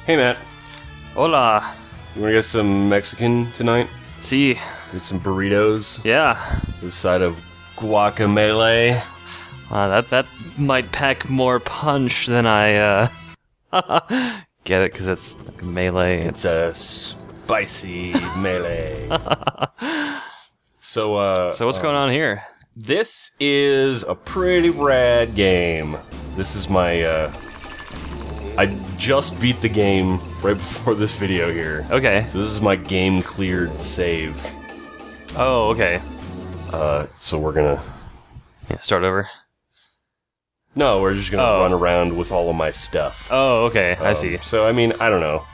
Hey, Matt. Hola. You want to get some Mexican tonight? Si. Get some burritos? Yeah. This side of Guacamelee? That might pack more punch than I, get it, because it's like melee. It's a spicy melee. So what's going on here? This is a pretty rad game. This is my, I just beat the game right before this video here. Okay. So this is my game cleared save. Oh, okay. So we're gonna... Yeah, start over? No, we're just gonna run around with all of my stuff. Oh, okay, I see. So, I mean, I don't know.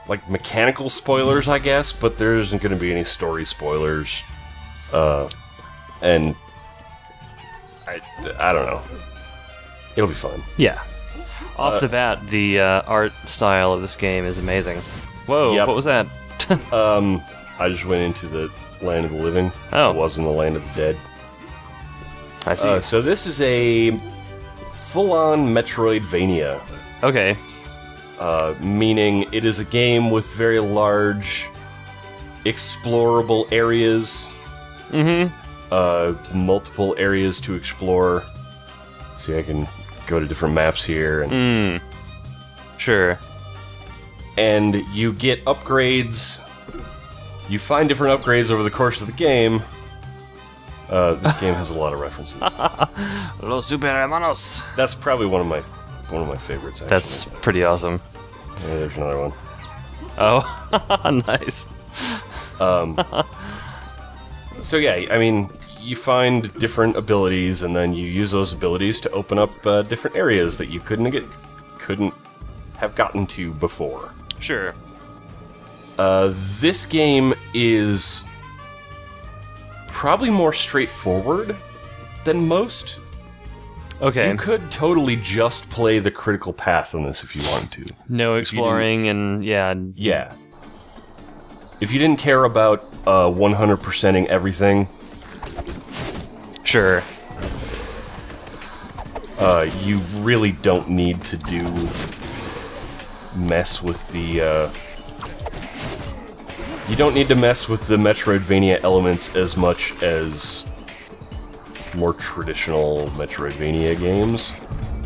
Like, mechanical spoilers, I guess, but there isn't gonna be any story spoilers. And... I don't know. It'll be fun. Yeah. Off the bat, the art style of this game is amazing. Whoa, Yep. what was that? I just went into the land of the living. Oh. It wasn't the land of the dead. I see. So this is a full-on metroidvania. Okay. Meaning it is a game with very large, explorable areas. Multiple areas to explore. See, I can go to different maps here. And Sure. And you get upgrades. You find different upgrades over the course of the game. This game has a lot of references. Los super hermanos. That's probably one of my favorites. Actually. That's pretty awesome. Yeah, there's another one. Oh, nice. So yeah, I mean, you find different abilities, and then you use those abilities to open up different areas that you couldn't have gotten to before. Sure. This game is probably more straightforward than most. Okay. You could totally just play the critical path on this if you wanted to. No exploring and yeah. Yeah. If you didn't care about 100%ing everything, Sure. you really don't need to mess with the you don't need to mess with the Metroidvania elements as much as more traditional Metroidvania games.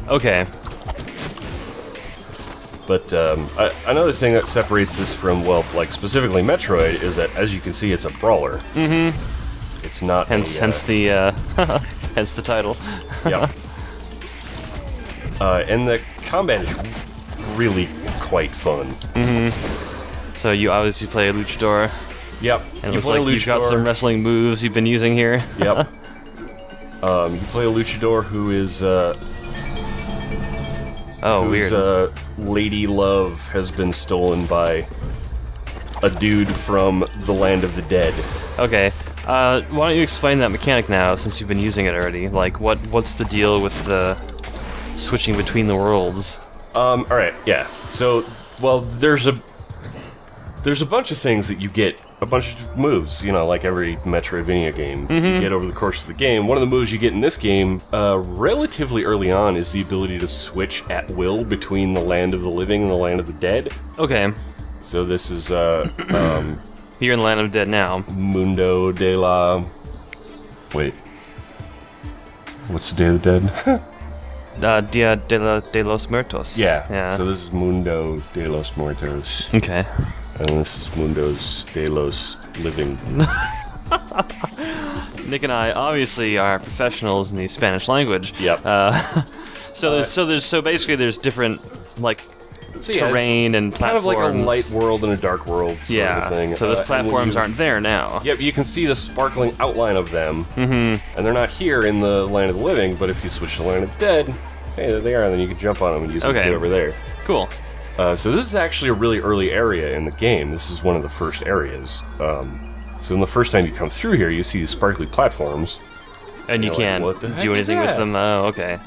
Okay. But another thing that separates this from, well, like specifically Metroid, is that, as you can see, it's a brawler. It's not. Hence the hence the title. Yeah. And the combat is really quite fun. So you obviously play a luchador. Yep. And it looks like you've got some wrestling moves you've been using here. Yep. You play a luchador who is whose weird. lady love has been stolen by a dude from the land of the dead. Okay. Why don't you explain that mechanic now, since you've been using it already? Like, what's the deal with the switching between the worlds? Alright, yeah. So, well, there's a bunch of things that you get, a bunch of moves, you know, like every Metroidvania game you get over the course of the game. One of the moves you get in this game, relatively early on, is the ability to switch at will between the land of the living and the land of the dead. Okay. So this is, You're in the land of the dead now. Mundo de la... Wait. What's the Day of the Dead? Dia de los Muertos. Yeah. So this is Mundo de los Muertos. Okay. And this is Mundo's de los Living. Nick and I obviously are professionals in the Spanish language. Yep. So basically there's different like terrain and platforms. Kind of like a light world and a dark world sort of a thing. So those platforms aren't there now. Yep, you can see the sparkling outline of them. And they're not here in the land of the living, but if you switch to the land of the dead, hey, there they are, and then you can jump on them and use them to get over there. Cool. So this is actually a really early area in the game. This is one of the first areas. So in the first time you come through here, you see these sparkly platforms. And you can't do anything with them. Oh, okay.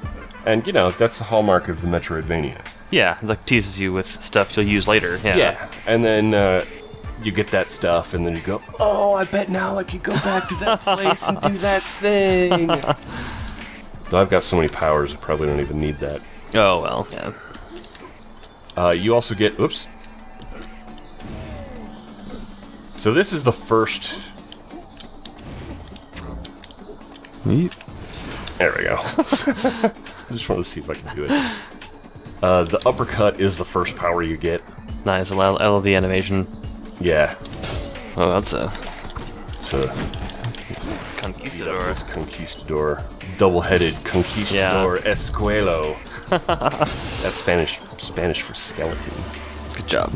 And, you know, that's the hallmark of the Metroidvania. Yeah, like teases you with stuff you'll use later. Yeah. And then you get that stuff, and then you go, oh, I bet now I could go back to that place and do that thing. Though I've got so many powers, I probably don't even need that. Oh, well, yeah. You also get... Oops. So this is the first... There we go. I just wanted to see if I can do it. The uppercut is the first power you get. Nice, I love the animation. Yeah. Oh, that's a... It's a... Conquistador. This conquistador. Double-headed conquistador escuelo. That's Spanish for skeleton. Good job.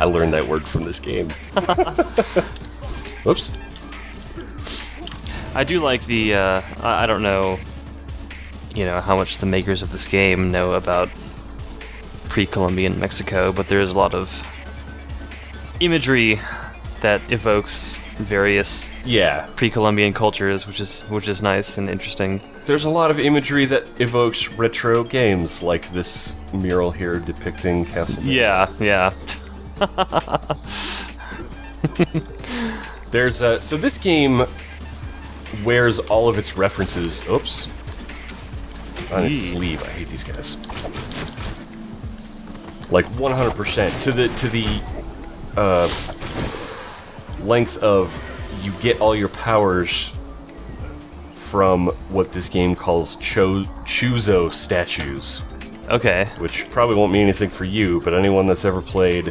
I learned that word from this game. Whoops. I do like the, I don't know, you know, how much the makers of this game know about pre-Columbian Mexico, but there's a lot of imagery that evokes various pre-Columbian cultures, which is nice and interesting. There's a lot of imagery that evokes retro games, like this mural here depicting Castlevania. Yeah. There's so this game wears all of its references. Oops. On its sleeve. I hate these guys. Like 100% to the length of you get all your powers from what this game calls Chuzo statues. Okay. Which probably won't mean anything for you, but anyone that's ever played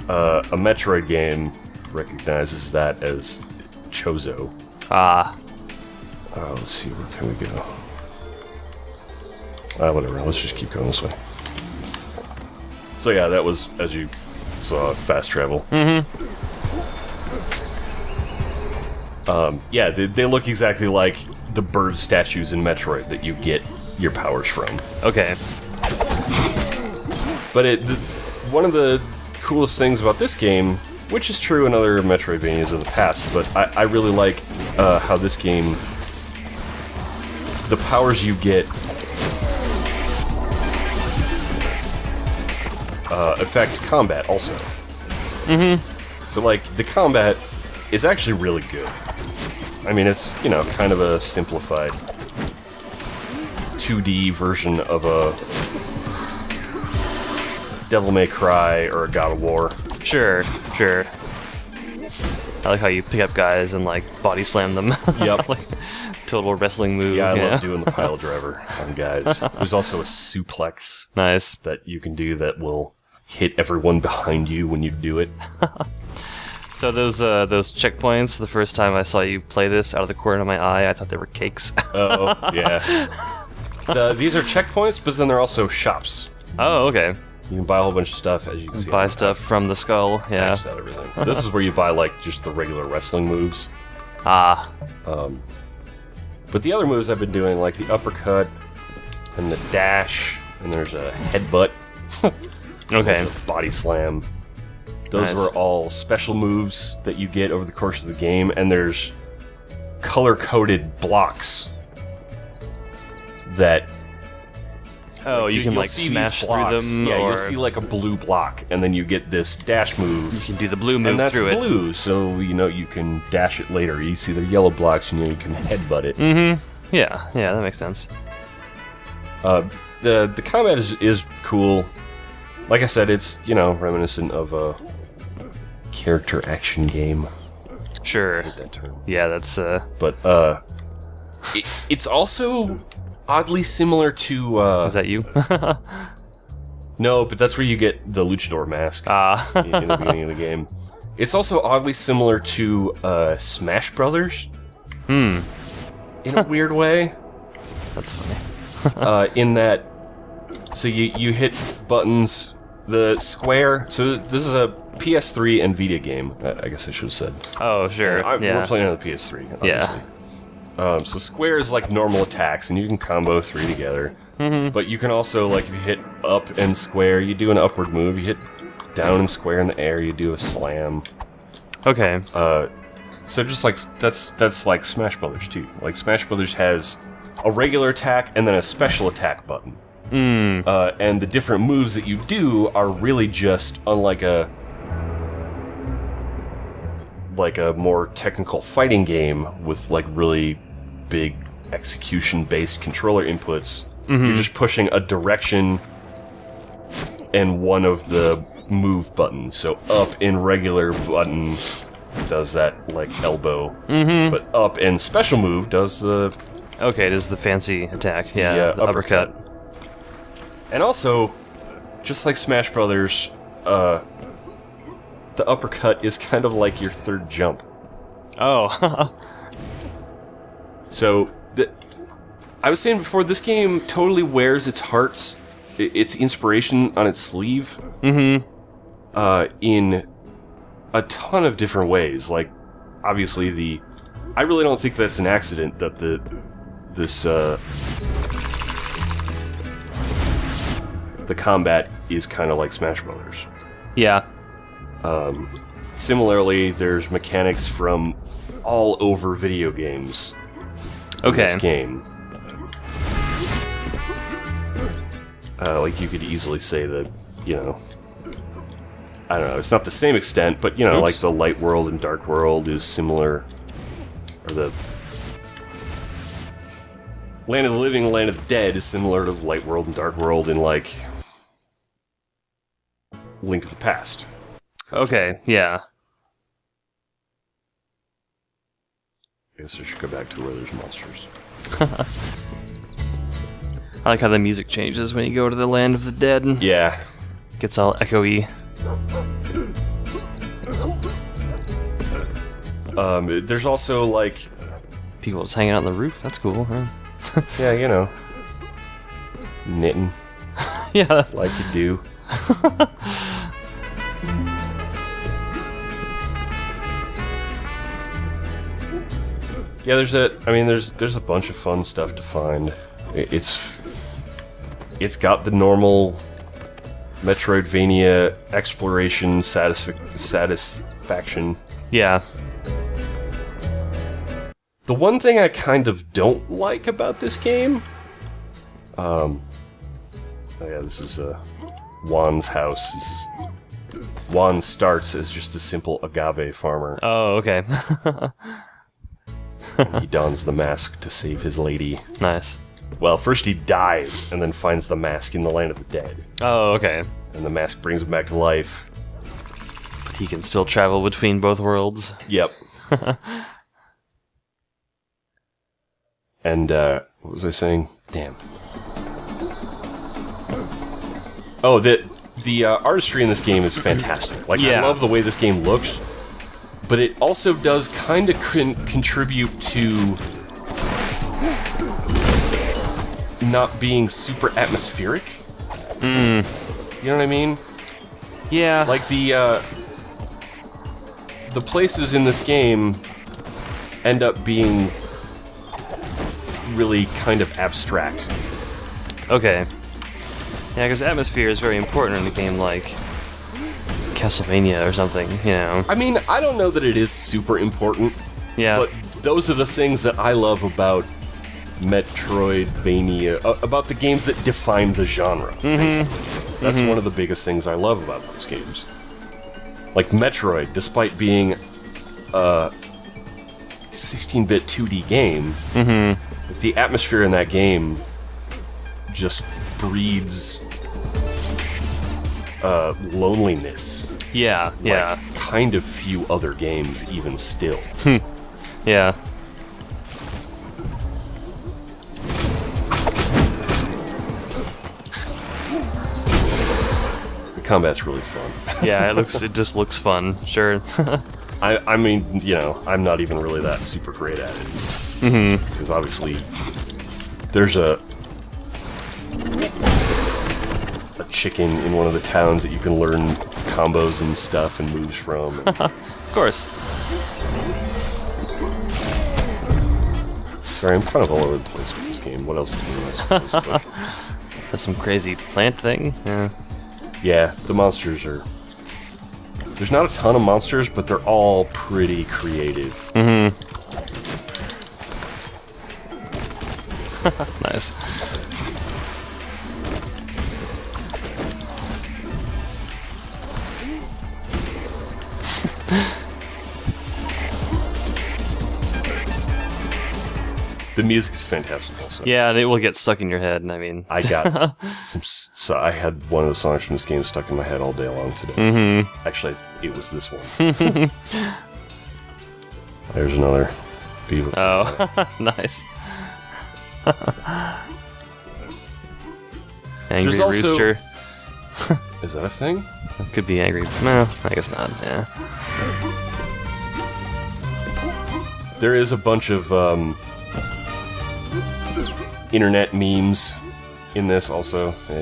a Metroid game recognizes that as Chozo. Ah. Let's see, where can we go? Whatever, let's just keep going this way. So yeah, that was, as you saw, fast travel. Yeah, they look exactly like the bird statues in Metroid that you get your powers from. Okay. But one of the coolest things about this game, which is true in other Metroidvanias of the past, but I really like how this game, the powers you get affect combat also. So like, the combat is actually really good. I mean, it's, you know, kind of a simplified 2D version of a Devil May Cry or a God of War. Sure. I like how you pick up guys and, like, body slam them. Yep. Like, total wrestling move. Yeah, I love doing the pile driver on guys. There's also a suplex. Nice. That you can do that will hit everyone behind you when you do it. So those checkpoints, the first time I saw you play this out of the corner of my eye, I thought they were cakes. Oh, yeah. These are checkpoints, but then they're also shops. Oh, okay. You can buy a whole bunch of stuff, as you can see. Buy stuff from the skull, yeah. Out everything. This is where you buy, like, just the regular wrestling moves. Ah. But the other moves I've been doing, like the uppercut and the dash, and there's a headbutt. Okay. The body slam. Those were all special moves that you get over the course of the game, and there's color-coded blocks that... Oh, you can, like, smash through them, yeah, or... you'll see, like, a blue block, and then you get this dash move. You can do the blue move through it. And that's blue, so, you know, you can dash it later. You see the yellow blocks, and you can headbutt it. Mm-hmm. Yeah, that makes sense. The combat is cool. Like I said, it's, you know, reminiscent of a character action game. Sure. I hate that term. Yeah, that's, But, it's also oddly similar to, Is that you? No, but that's where you get the luchador mask in the beginning of the game. It's also oddly similar to, Smash Brothers. In a weird way. That's funny. In that, so you hit buttons, the square, so this is a PS3 and Vita game, I guess I should have said. Oh, sure, We're playing on the PS3, obviously. Yeah. So square is like normal attacks, and you can combo three together. But you can also, like, if you hit up and square, you do an upward move. You hit down and square in the air, you do a slam. Okay. So just like, that's like Smash Brothers too. Like, Smash Brothers has a regular attack and then a special attack button. And the different moves that you do are really just, unlike a more technical fighting game with, like, really big execution-based controller inputs, you're just pushing a direction and one of the move buttons. So up in regular button does that, like, elbow. But up in special move does the... Okay, it is the fancy attack. Yeah, the uppercut. And also, just like Smash Brothers, the uppercut is kind of like your third jump. Oh. So, I was saying before, this game totally wears its inspiration on its sleeve. In a ton of different ways. Like, obviously I really don't think that's an accident that the combat is kind of like Smash Brothers. Yeah. Similarly, there's mechanics from all over video games in this game. Like, you could easily say that, you know, I don't know, it's not the same extent, but, you know, like the light world and dark world is similar, or the Land of the Living and Land of the Dead is similar to the light world and dark world in, like, Link to the Past. Okay, yeah. I guess I should go back to where there's monsters. I like how the music changes when you go to the Land of the Dead. Yeah. Gets all echoey. There's also, like... People just hanging out on the roof? That's cool, huh? Yeah, you know. Knitting. Yeah. Like you do. Yeah, there's a bunch of fun stuff to find. It's got the normal metroidvania exploration satisfaction. Yeah. The one thing I kind of don't like about this game... oh yeah, this is Juan's house. Juan starts as just a simple agave farmer. Oh, okay. He dons the mask to save his lady. Nice. Well, first he dies, and then finds the mask in the Land of the Dead. Oh, okay. And the mask brings him back to life. But he can still travel between both worlds. Yep. And, what was I saying? Damn. Oh, the artistry in this game is fantastic. Like, yeah. I love the way this game looks, but it also does kind of contribute to not being super atmospheric. You know what I mean? Yeah. Like, the places in this game end up being really kind of abstract. Okay. Yeah, because atmosphere is very important in a game like Castlevania or something, you know. I mean, I don't know that it is super important. Yeah. But those are the things that I love about Metroidvania, about the games that define the genre, basically. That's one of the biggest things I love about those games. Like Metroid, despite being a 16-bit 2D game, the atmosphere in that game just breeds loneliness. Yeah, yeah. Like, kind of few other games even still. Yeah. The combat's really fun. Yeah, it just looks fun, sure. I mean, you know, I'm not even really that super great at it. Because obviously, there's a chicken in one of the towns that you can learn combos and stuff and moves from. Of course. Sorry, I'm kind of all over the place with this game. What else do you I suppose? But, That's some crazy plant thing? Yeah. yeah, the monsters are... There's not a ton of monsters, but they're all pretty creative. Nice. The music is fantastic also. Yeah, and it will get stuck in your head, and I mean... I got some So I had one of the songs from this game stuck in my head all day long today. Actually, it was this one. There's another fever. Oh, nice. Angry Rooster. Is that a thing? Could be angry. No, I guess not. Yeah. There is a bunch of internet memes in this also. I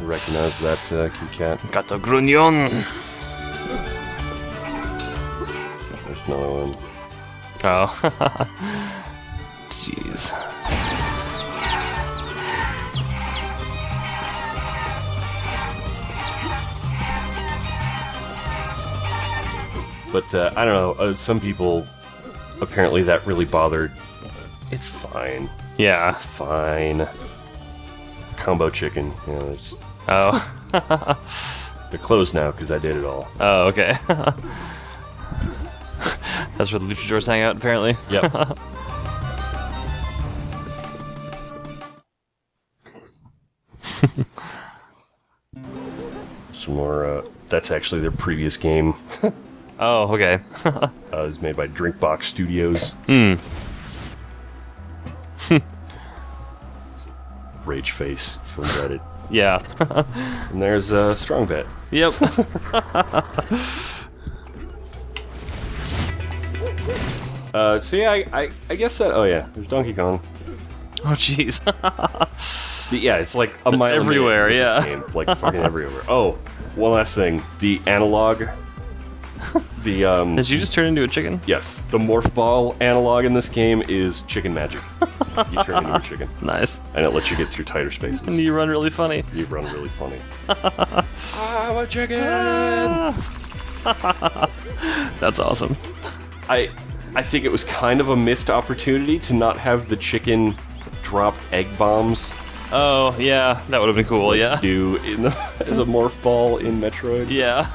recognize that cute cat. Gato Grunion. There's another one. Oh. Jeez. But I don't know, some people, apparently that really bothered. It's fine. Yeah. It's fine. Combo chicken, you know, it's... Oh. They're closed now because I did it all. Oh, okay. That's where the luchadors hang out, apparently. Yep. Some more, that's actually their previous game. Oh, okay. It was made by Drinkbox Studios. Rage face from Reddit. Yeah. And there's Strong Bet. Yep. So yeah, I guess that. Oh yeah, there's Donkey Kong. Oh jeez. Yeah, it's like a mile everywhere. with Yeah. this game, like fucking everywhere. Oh, one last thing. The analog. The Did you just turn into a chicken? Yes, the morph ball analog in this game is chicken magic. You turn into a chicken. Nice. And it lets you get through tighter spaces. And you run really funny. You run really funny. I'm a chicken. That's awesome. I think it was kind of a missed opportunity to not have the chicken drop egg bombs. Oh yeah, that would have been cool. Yeah. Do in the, as a morph ball in Metroid. Yeah.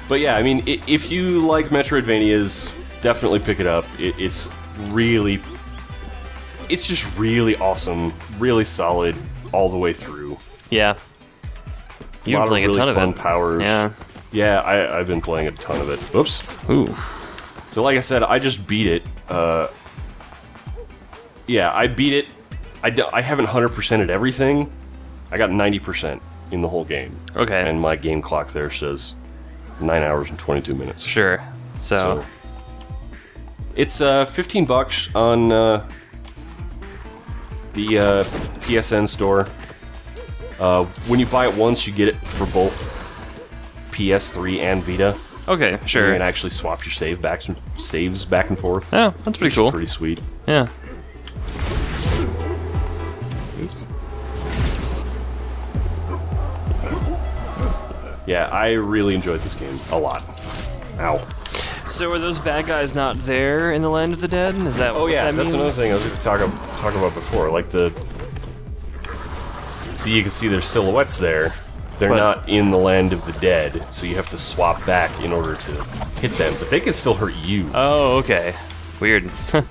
But yeah, I mean, if you like Metroidvanias, definitely pick it up. It's just really awesome, really solid all the way through. Yeah. You've been playing a ton of fun powers. Yeah. Yeah, I've been playing a ton of it. Oops. Ooh. So like I said, I just beat it. Yeah, I beat it. I haven't 100%ed everything. I got 90% in the whole game. Okay. And my game clock there says 9 hours and 22 minutes. Sure. So it's $15 on the PSN store. When you buy it once, you get it for both PS3 and Vita. okay, sure. You can actually swap your saves back and forth. Oh, that's pretty cool. Pretty sweet. Yeah. Oops. Yeah, I really enjoyed this game a lot. Ow. So are those bad guys not there in the Land of the Dead? Is that Oh what yeah, that that's means? another thing I was going to talk about before. Like so you can see their silhouettes there. They're not in the Land of the Dead, so you have to swap back in order to hit them. But they can still hurt you. Oh, okay. Weird. I'm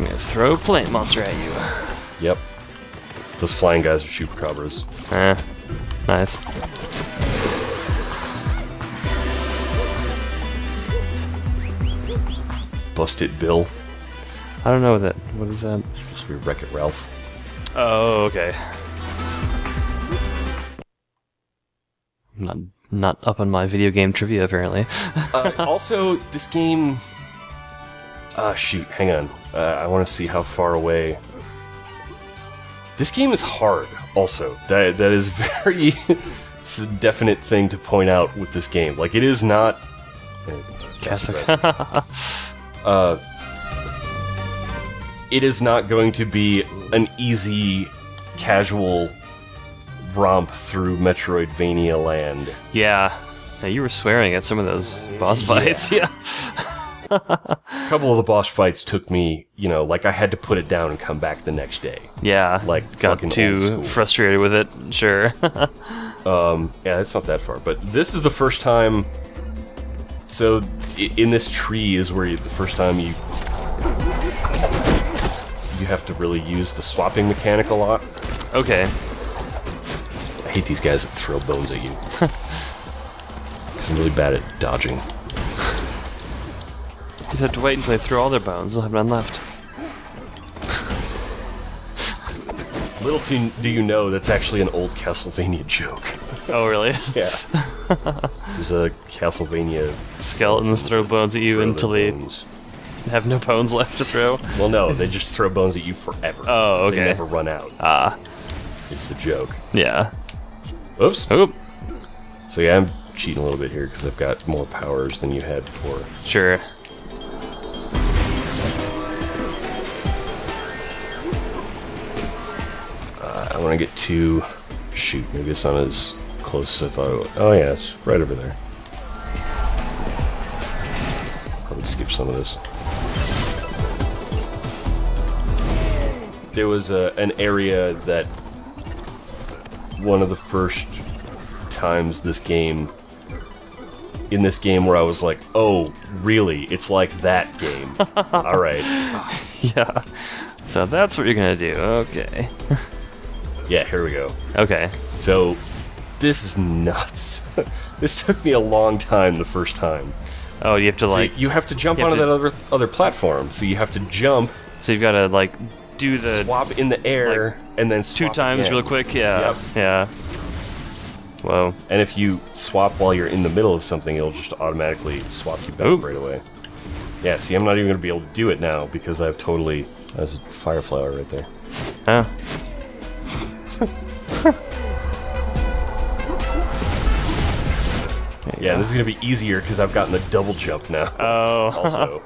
gonna throw a plant monster at you. Yep. Those flying guys are chupacabras. Nice. Bust it, Bill. I don't know that. What is that? It's supposed to be Wreck-It Ralph. Oh, okay. Not up on my video game trivia, apparently. Also, this game... shoot, hang on. I want to see how far away... This game is hard, also. That is very definite thing to point out with this game. Like, it is not... it is not going to be an easy, casual romp through Metroidvania land. Yeah. You were swearing at some of those boss fights, yeah. A couple of the boss fights took me, you know, like I had to put it down and come back the next day. Yeah, Like got fucking old too school. frustrated with it, sure. Yeah, it's not that far, but this is the first time So in this tree is where the first time you have to really use the swapping mechanic a lot. Okay. I hate these guys that throw bones at you. I'm really bad at dodging. You just have to wait until they throw all their bones. They'll have none left. Little do you know, that's actually an old Castlevania joke. Oh, really? Yeah. There's a Castlevania... Skeletons throw bones at you until they have no bones left to throw? Well, no, they just throw bones at you forever. Oh, okay. They never run out. Ah. It's the joke. Yeah. Oops. Oop. So yeah, I'm cheating a little bit here because I've got more powers than you had before. Sure. I want to get to... Shoot, maybe it's not as close as I thought it was. Oh yeah, it's right over there. Probably skip some of this. There was an area that... One of the first times in this game where I was like, oh, really? It's like that game. Alright. Yeah. So that's what you're gonna do. Okay. Yeah, here we go. Okay. So, this is nuts. This took me a long time the first time. Oh, you have to, like... So you have to jump onto that other platform. So you have to jump... So you've got to, like, do the... Swap in the air, like, and then swap 2 times again. real quick, yeah. Yep. Yeah. Whoa. And if you swap while you're in the middle of something, it'll just automatically swap you back right away. Yeah, see, I'm not even going to be able to do it now because I've totally... There's a fire flower right there. Oh. Yeah, this is going to be easier because I've gotten the double jump now. Oh. Also.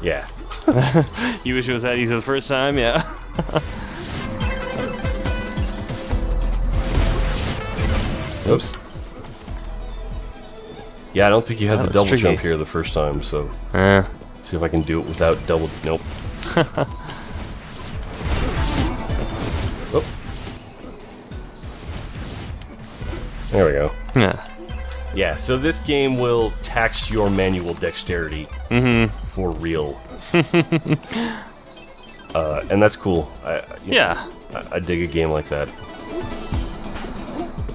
Yeah. You wish it was that easy the first time? Yeah. Oops. Yeah, I don't think you had the double tricky. jump here the first time, so... See if I can do it without double... Nope. Oh. There we go. Yeah. Yeah, so this game will tax your manual dexterity for real. And that's cool. Yeah. I dig a game like that.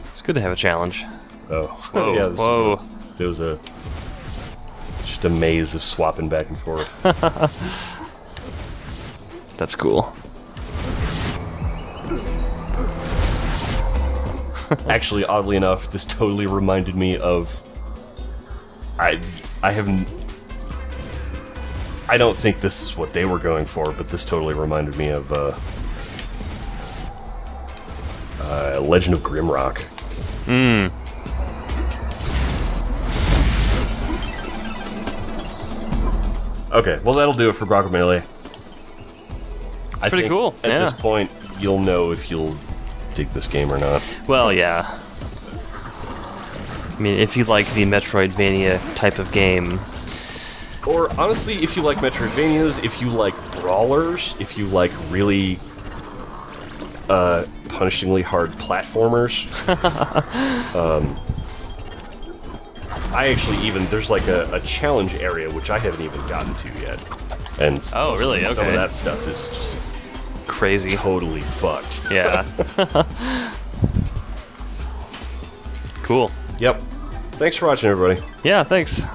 It's good to have a challenge. Oh. Whoa, Yeah, whoa. There was just a maze of swapping back and forth. That's cool. Actually, oddly enough, this totally reminded me of... I don't think this is what they were going for, but this totally reminded me of Legend of Grimrock. Hmm. Okay, well that'll do it for Guacamelee. It's pretty cool. At this point, you'll know if you'll dig this game or not. Well, yeah. I mean, if you like the Metroidvania type of game. Or, honestly, if you like Metroidvanias, if you like brawlers, if you like really punishingly hard platformers. I actually there's like a challenge area, which I haven't even gotten to yet. And oh, really? Okay. Some of that stuff is just crazy. Totally fucked. Yeah. Cool. Yep. Thanks for watching, everybody. Yeah, thanks.